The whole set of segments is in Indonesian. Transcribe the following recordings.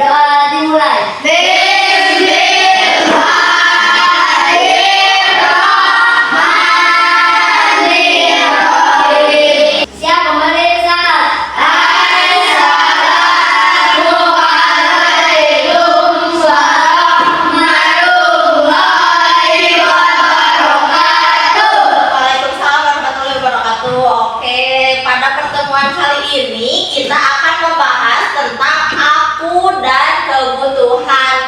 Berdoa dimulai. Siapa memeriksa? Waalaikumsalam warahmatullahi wabarakatuh. Oke, pada pertemuan kali ini kita akan membahas tentang aku dan kebutuhan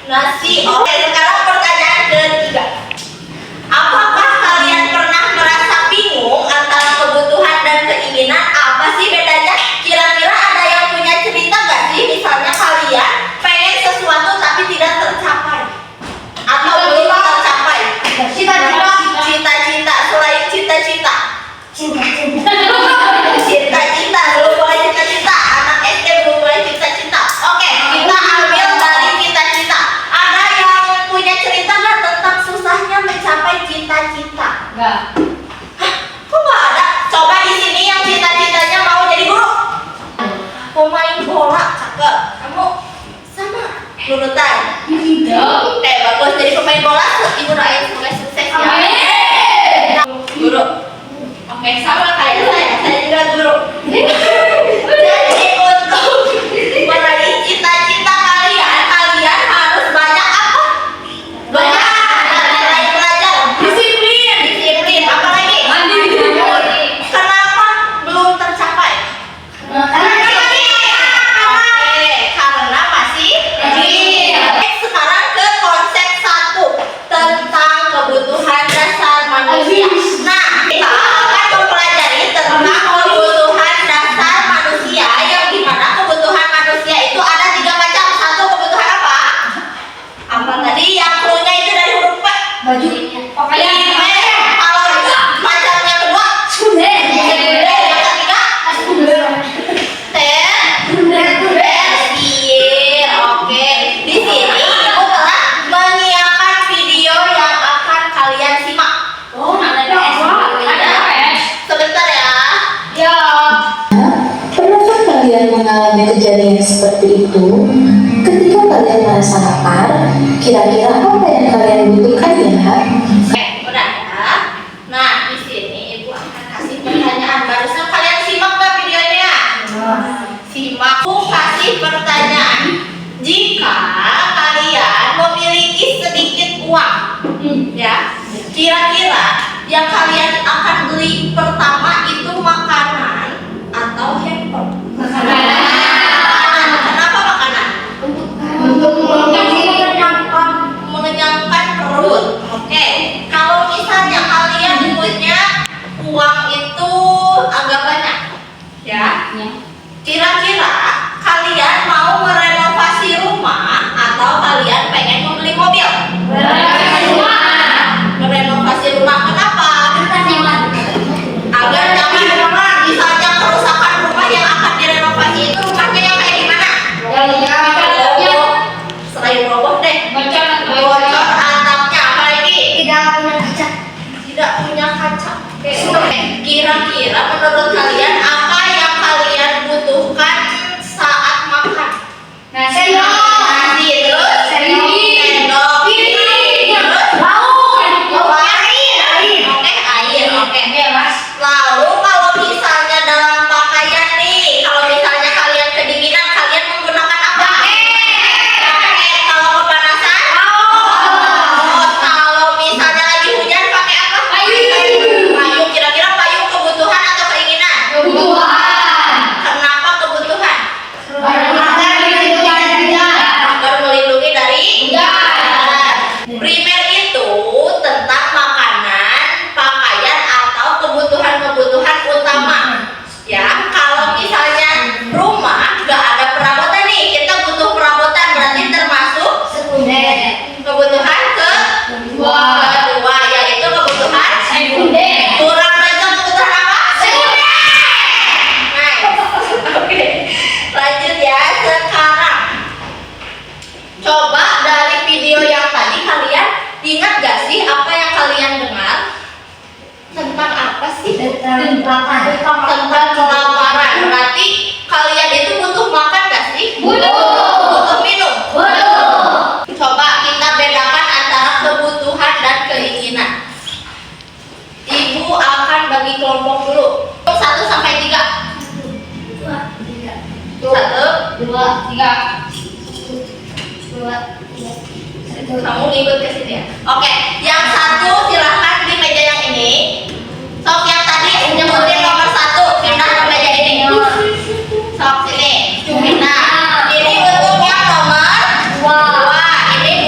Nasi. Oke, sekarang pertanyaan ketiga. Apakah kalian pernah merasa bingung antara kebutuhan dan keinginan? Apa sih bedanya? Kira-kira ada yang punya cerita gak sih? Misalnya kalian pengen sesuatu tapi tidak tercapai atau belum tercapai. Cita-cita selain cita-cita. Cita-cita belum mulai cita-cita. Anak SD belum mulai cita-cita. Oke, kita ambil dari cita-cita. Ada yang punya cerita nggak tentang susahnya mencapai cita-cita? Enggak. Hah? Kok nggak ada? Coba di sini yang cita-citanya mau jadi guru. Pemain bola, cakep. Kamu sama nurutan. Bagus jadi pemain bola. Ibu doain semoga sukses ya. Guru. Oke, sama kayak saya juga guru. Jadi untuk meraih cita-cita kalian harus banyak apa? Banyak belajar, disiplin, apa lagi? Kenapa belum tercapai? Karena masih kecil. Sekarang ke konsep 1 tentang kebutuhan dasar manusia. Nah, kita akan mempelajari tentang kebutuhan dasar manusia, yang dimana kebutuhan manusia itu ada 3 macam. 1, kebutuhan apa? Apa tadi yang punya itu dari huruf P? Baju. Pakaian. Kalau macam yang kedua, yang ketiga, tersier. Oke, di sini ibu telah menyiapkan video yang akan kalian simak. Sebentar ya. Pernahkah kalian mengalami kejadian seperti itu? Ketika kalian merasa lapar, kira-kira apa yang kalian butuhkan ya? Oke, udah ya. Nah, di sini ibu akan kasih pertanyaan. Barusan kalian simak nggak videonya? Simak. Aku kasih pertanyaan. Jika kalian memiliki sedikit uang, ya, kira-kira yang kalian akan beli pertama itu makanan atau handphone? Makanan. Kenapa makanan? Untuk mengenyangkan perut. Oke. Kalau misalnya kalian punya uang itu agak banyak, ya. Kira-kira kalian mau merenovasi rumah atau kalian pengen membeli mobil? Merenovasi rumah. Kenapa? Agar nyaman. Misalnya kerusakan rumah yang akan direnovasi itu rumahnya yang kayak gimana? Selain roboh deh. Bocor atapnya, apa lagi? Tidak punya kaca. Oke. Kira-kira menurut kalian apa yang kalian butuhkan saat makan? Nasi. Terus sendok, terus air. Oke. Lalu kalau misalnya dalam pakaian nih, kalau misalnya kalian kedinginan, kalian menggunakan apa? Jaket. Kalau kepanasan? Kalau misalnya lagi hujan pakai apa? Payung. Kira-kira payung kebutuhan atau keinginan? Kenapa kebutuhan? Agar melindungi dari hujan. Primer itu tentang makanan, pakaian atau kebutuhan-kebutuhan utama. Ya, kalau misalnya rumah nggak ada perabotan nih, kita butuh perabotan, berarti termasuk kebutuhan kedua, yaitu kebutuhan kurang banyak kebutuhan apa? Nah, oke. Lanjut ya. Sekarang coba dari video yang tadi kalian ingat gak sih apa yang kalian dengar? Tentang apa sih? Tentang kelaparan. Berarti kalian itu butuh makan gak sih? Butuh minum? Coba kita bedakan antara kebutuhan dan keinginan. Ibu akan bagi kelompok dulu. 1 sampai 3. 1, 2, 3. Kamu ngikut ke sini ya. Oke, yang 1 silahkan di meja yang ini. Sok yang tadi nyebutin nomor 1 pindah ke meja ini. Sok sini. Pindah. Ini untuk yang nomor 2. Ini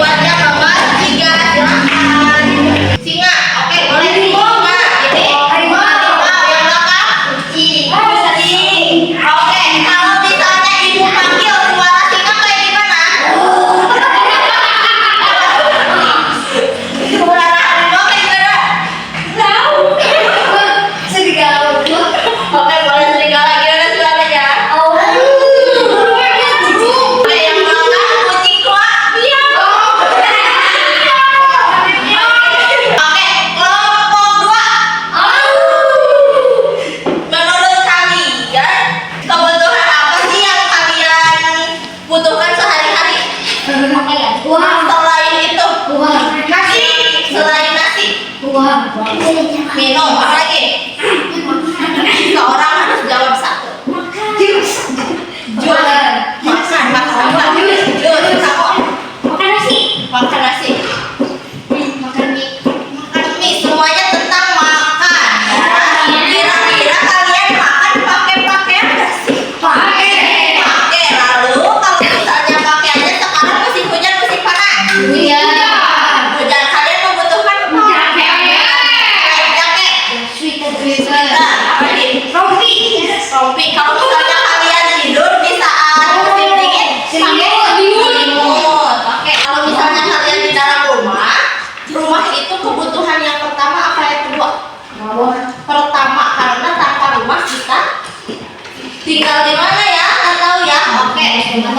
Uang. Selain itu, Uang. nasi. Selain nasi, Uang. minum apa lagi? Seorang harus jawab satu. Jus. Makan apa? Jus. Apa? Makan nasi. Makan nasi. Makan mie. Makan mie. Semuanya tentang makan. Kira-kira kalian makan pakai pakaian nggak sih? Pakai. Lalu kalau misalnya pakaiannya sekarang musim hujan, musim panas. Iya. Hujan, kalian membutuhkan apa? Jaket. Sweater. Nah, apa lagi? Rompi. Kalau misalnya kalian tidur di saat musim dingin, selimut. Oke. Kalau misalnya kalian di dalam rumah itu kebutuhan yang pertama apa yang kedua? Pertama, karena tanpa rumah kita tinggal di mana ya? Nggak tahu ya. Oke.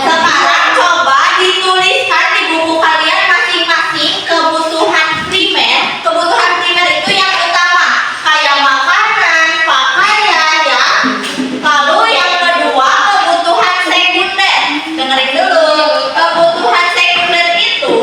Sekarang coba dituliskan di buku kalian masing-masing kebutuhan primer. Kebutuhan primer itu yang utama, kayak makanan, pakaian ya. Lalu yang kedua kebutuhan sekunder. Dengerin dulu. Kebutuhan sekunder itu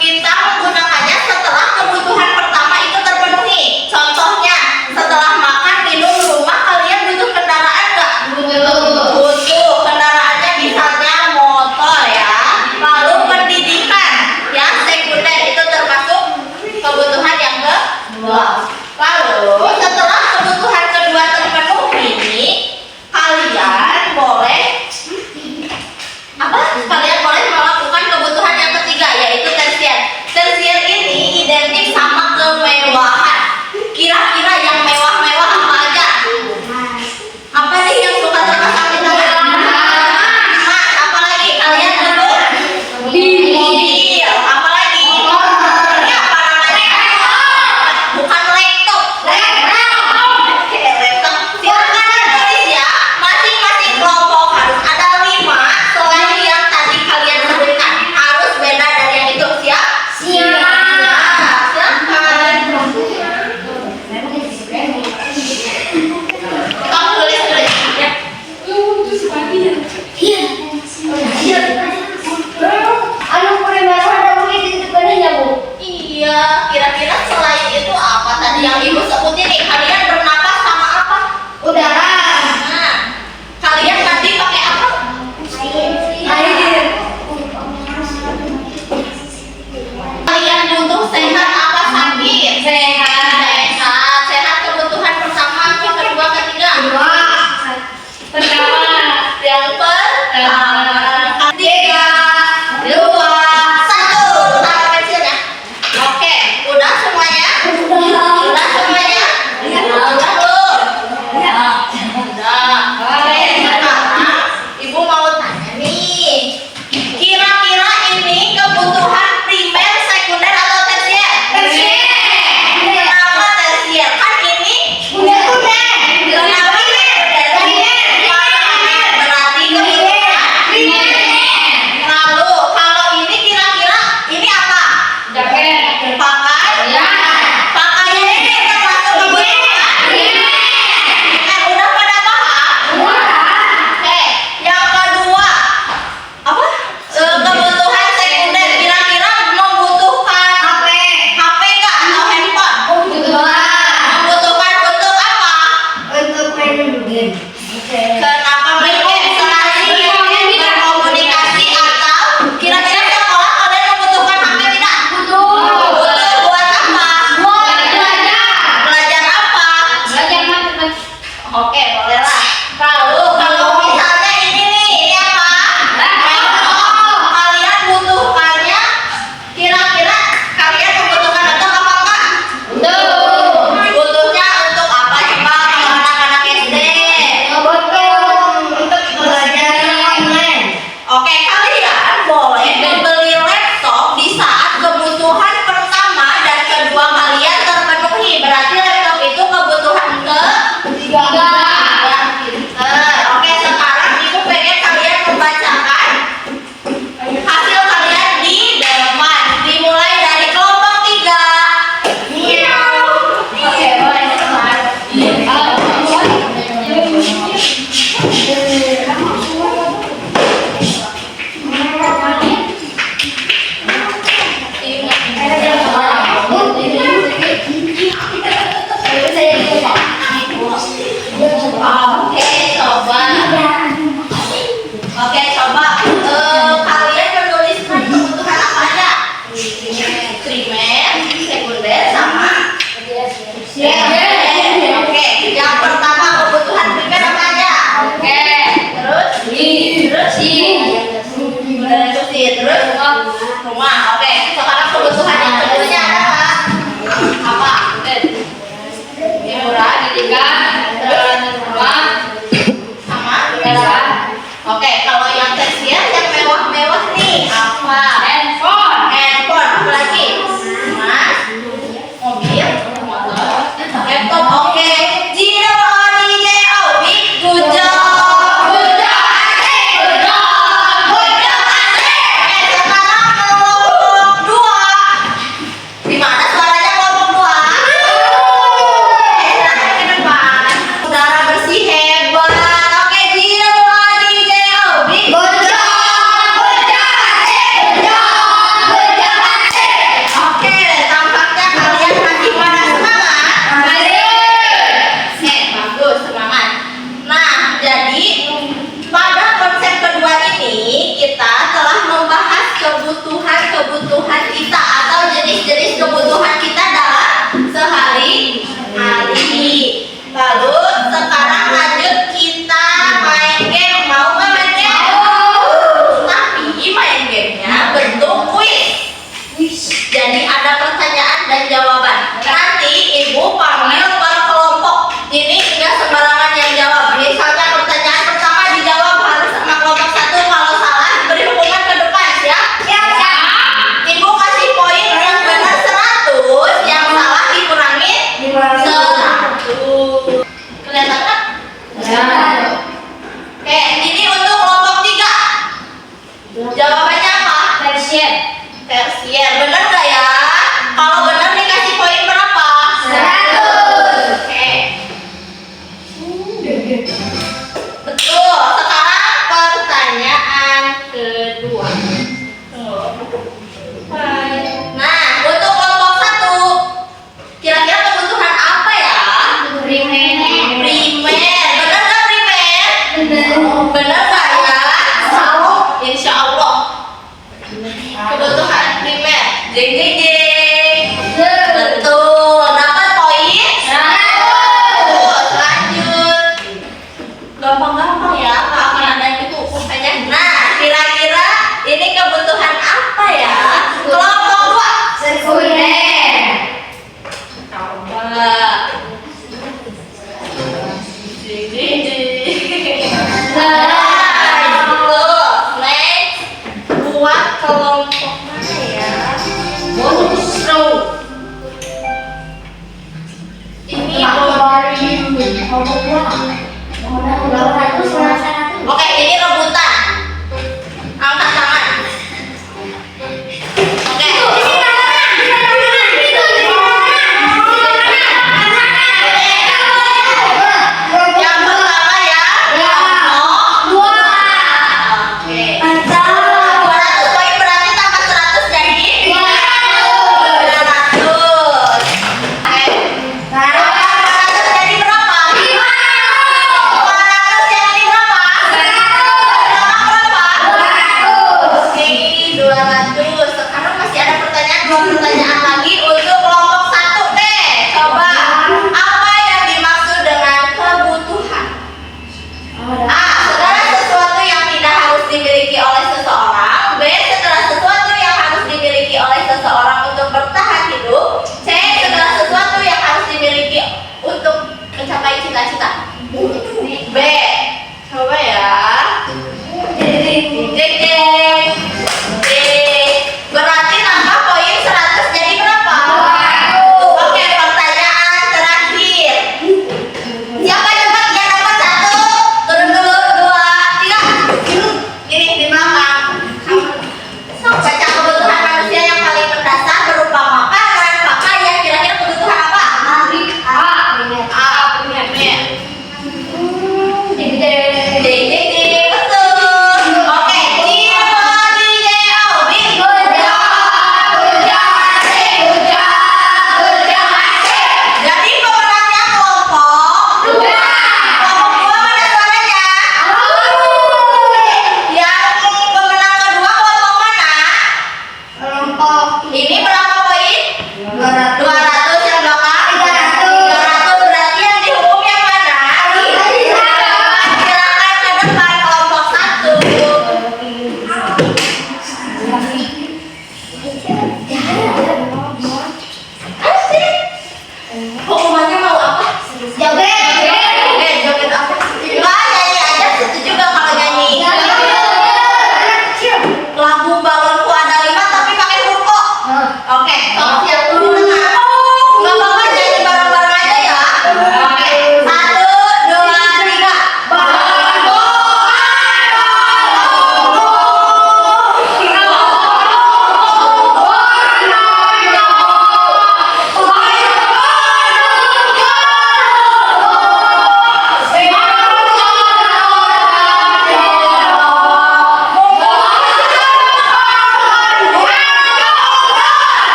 kita menggunakannya setelah kebutuhan pertama itu terpenuhi. Contohnya, setelah makan, minum, rumah, kalian butuh kendaraan nggak? Butuh. Kendaraannya misalnya motor ya. Lalu pendidikan ya, sekunder itu termasuk kebutuhan yang kedua. Lalu setelah kebutuhan kedua terpenuhi, kalian boleh melakukan kebutuhan yang ketiga, yaitu tersier. Tersier ini identik sama kemewahan. Kira-kira yang mewah-mewah apa aja? Apa nih yang suka terpasang di tangan? Emas. Apa lagi? Kalian sebut? Mobil. Apa lagi? Ini apa namanya? Bukan laptop. Oke, laptop. Silakan tulis ya. Masing-masing kelompok harus ada 5 selain yang tadi Terus rumah. Oke, sekarang kebutuhan yang keduanya adalah apa? Murah, pendidikan, peralatan rumah, Sama? kendaraan, Oke, kalau yang tersier yang mewah-mewah nih apa? handphone, Handphone, apa lagi? Mas, mobil, motor, laptop. Oke, Jiro, DJ, Obi, good job, good job, asik, good job, asik. Sekarang kelompok 2. Di mana suaranya kelompok 2? Silahkan ke depan. Saudara bersih hebat. Oke, Jiro, DJ, Obi, good job, asik, good job, asik. Oke, tampaknya kalian masih pada semangat. Bagus, semangat. Nah, jadi pada konsep kedua ini kita telah membahas kebutuhan kita atau jenis-jenis kebutuhan kita dalam sehari-hari. Lalu sekarang lanjut kita main game. Mau nggak main game? Tapi main gamenya bentuk kuis. Jadi ada pertanyaan dan jawaban. Nanti ibu panggil per kelompok. Ini nggak sembarangan yang jawab. Misalnya pertanyaan pertama dijawab harus sama kelompok 1. Kalau salah beri hukuman ke depan. Siap? Ibu kasih poin yang benar 100, yang salah dikurangi 100. Kelihatan kan? Oke, ini untuk kelompok 3. Jawabannya apa? Persian, Tersier, benar nggak ya? Kalau benar dikasih poin berapa? 100. Oke. Betul. Sekarang pertanyaan kedua. Nah, untuk kelompok 1, kira-kira kebutuhan apa ya? Primer, Primer. Benar nggak primer? benar, Benar nggak ya? Insya Allah. Kebutuhan primer. Jeng jeng jeng. Betul. Dapat poin? 100. Lanjut. Gampang-gampang ya. Nggak akan ada yang dikumpulkannya. Nah, kira-kira ini kebutuhan apa ya? Kelompok 2. sekunder, Coba. Jeng jeng jeng. Betul. Next. Buat kelompok mana ya? Monstro. Ini Oke, ini rebutan. Angkat tangan. Oke. Yang pertama ya. Oke. 200 poin berarti tambah 100 jadi 200. Oke. 200 jadi berapa? 200 jadi berapa? Berapa? Oke, 200. Sekarang masih ada pertanyaan, 2 pertanyaan lagi untuk kelompok 1 deh. Coba, apa yang dimaksud dengan kebutuhan? A. Segala sesuatu yang tidak harus dimiliki oleh seseorang. B. Segala sesuatu yang harus dimiliki oleh seseorang untuk bertahan hidup. C. Segala sesuatu yang harus dimiliki untuk mencapai cita-cita. B. Coba ya. Jeng jeng. D. Berarti tambah poin 100 jadi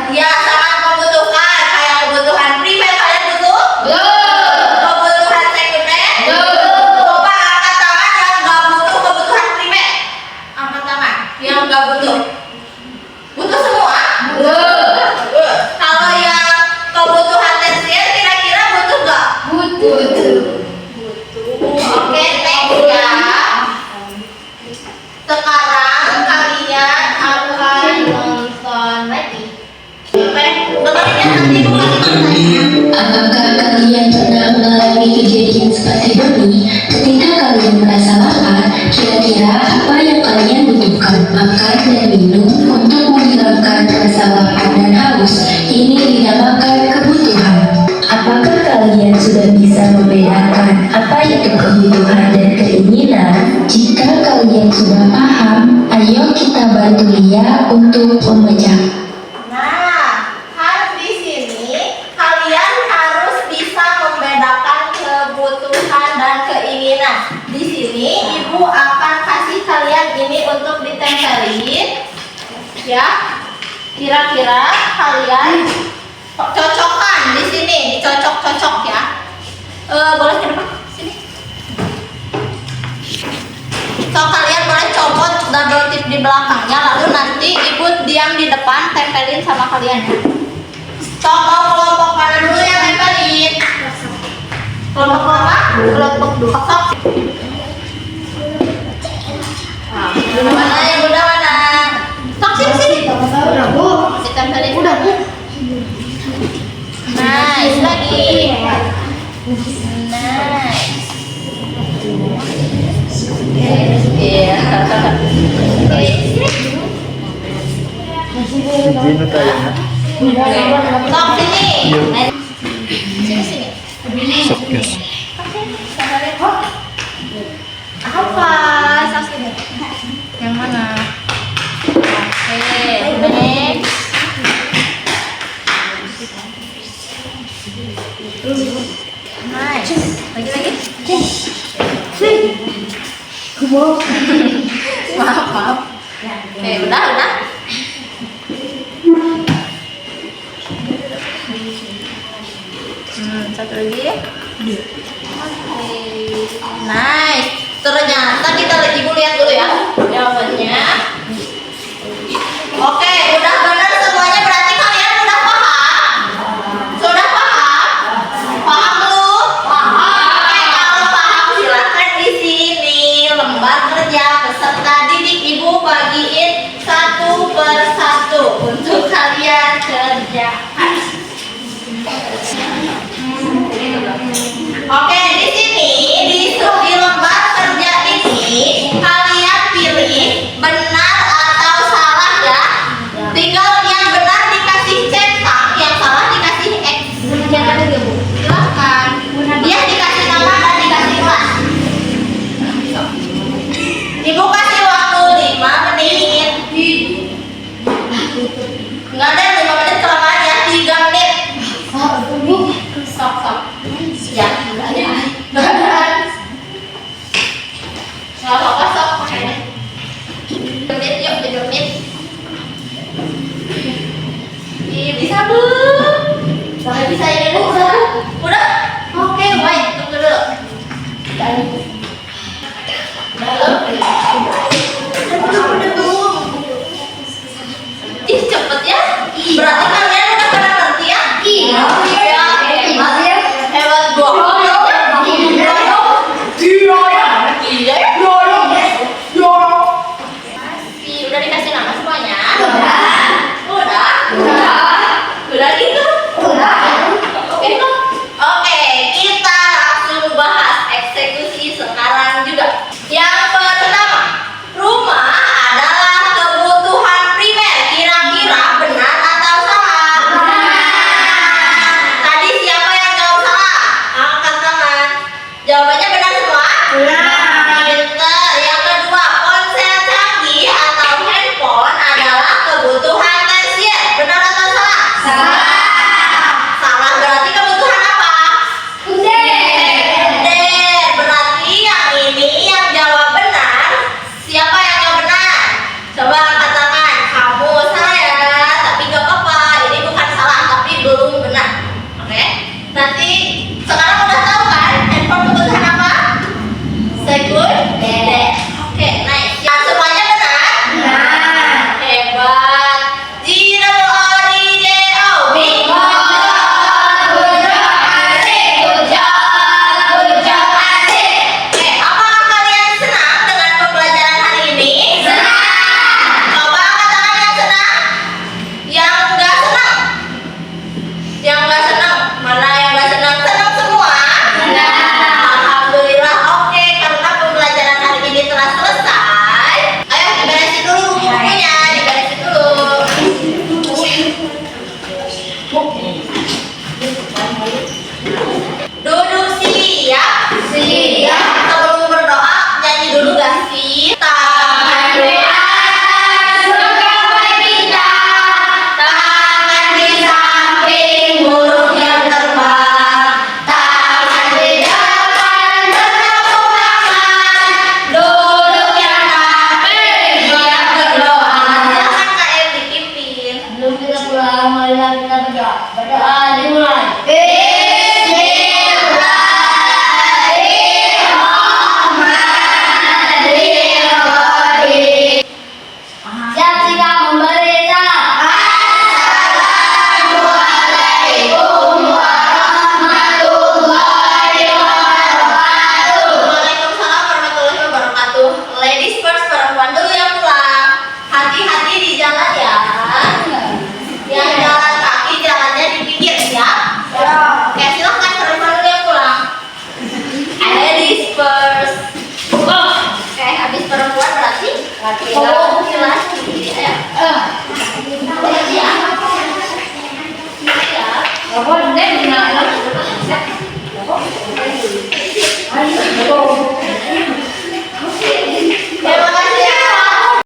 Ya, sangat membutuhkan. Kayak kebutuhan primer kalian butuh? Kebutuhan sekunder? Coba angkat tangan yang nggak butuh kebutuhan primer. Angkat tangan yang nggak butuh. Butuh semua? Kalau yang kebutuhan tersier kira-kira butuh nggak? Butuh. Oke, next ya. Sekarang kalian akan nonton lagi. Oke, dengerin ya nanti ibu kasih pertanyaan. Apakah kalian pernah mengalami kejadian seperti ini? Ketika kalian merasa lapar, kira-kira apa yang kalian butuhkan? Makan dan minum untuk menghilangkan rasa lapar dan haus. Ini dinamakan kebutuhan. Apakah kalian sudah bisa membedakan apa itu kebutuhan dan keinginan? Jika kalian sudah paham, ayo kita bantu Lia untuk memecah. Nah, kan di sini kalian harus bisa membedakan kebutuhan dan keinginan. Di sini ibu akan kasih kalian ini untuk ditempelin, ya. Kira-kira kalian cocokkan di sini, dicocok-cocok ya. Boleh ke depan sini. So kalian boleh copot double tip di belakangnya, lalu nanti ibu diam di depan tempelin sama kalian ya. So mau kelompok mana dulu yang tempelin? Kelompok berapa? Kelompok 2. Sok. Nah, mana yang udah mana? Sok sini. Udah, Bu. Ditempelin. Udah, Bu. Nice lagi. Nice. Iya. Izin tayo na. Sok sini. Sini. Sok yes. Apa? Sok sini. Yang mana? Oke, next. Nice. Lagi. Maaf. Oke, udah. Satu lagi. Oke. Nice. Ternyata ibu lihat dulu ya jawabannya. Oke, udah benar semuanya, berarti kalian udah paham? Sudah paham? Paham belum? Paham. Oke, kalau paham silakan di sini lembar kerja peserta didik ibu bagiin satu per satu untuk kalian kerjakan. Oke, di sini di lembar kerja ini kalian pilih benar atau salah ya. Tinggal yang benar dikasih cetak, yang salah dikasih X. Silahkan. Dia dikasih nama dan dikasih kelas. Ibu kasih waktu 5 menit. Enggak ada 5 menit kelamaan ya, 3 menit. Sok. Ya, beneran. Nggak apa-apa, sok. 3 menit, yuk, 3 menit. Bisa belum? Sampai bisa ini dulu. Udah? Oke, baik, tunggu dulu. Ih, cepet ya. Berarti kalian udah pada ngerti ya? Iya. Hebat gua. Udah dikasih nama semuanya? Udah gitu? Oke, kita langsung bahas eksekusi sekarang juga. Yang pertama, rumah adalah kebutuhan primer. Kira-kira benar atau salah? Tadi siapa yang jawab salah? Angkat tangan. Jawabannya benar semua? Pinter. Yang kedua, ponsel canggih atau handphone adalah kebutuhan tersier. Benar atau salah? Salah. Duduk siap. Siap. Sebelum berdoa nyanyi dulu gak sih? Tangan di atas menggapai kita, tangan di samping burung yang terbang, tangan di depan bertepuk tangan, duduk yang rapi siap berdoa. Silakan Kak El dipimpin. Sebelum kita pulang, marilah kita berdoa. Berdoa dimulai. Siap sikap memberi salam. Assalamualaikum warahmatullahi wabarakatuh. Waalaikumsalam warahmatullahi wabarakatuh. Ladies first, perempuan dulu yang pulang. Hati-hati di jalan ya. Yang jalan kaki jalannya di pinggir ya. Oke, silahkan perempuan dulu yang pulang. Ladies first. Oke, habis perempuan berarti laki-laki.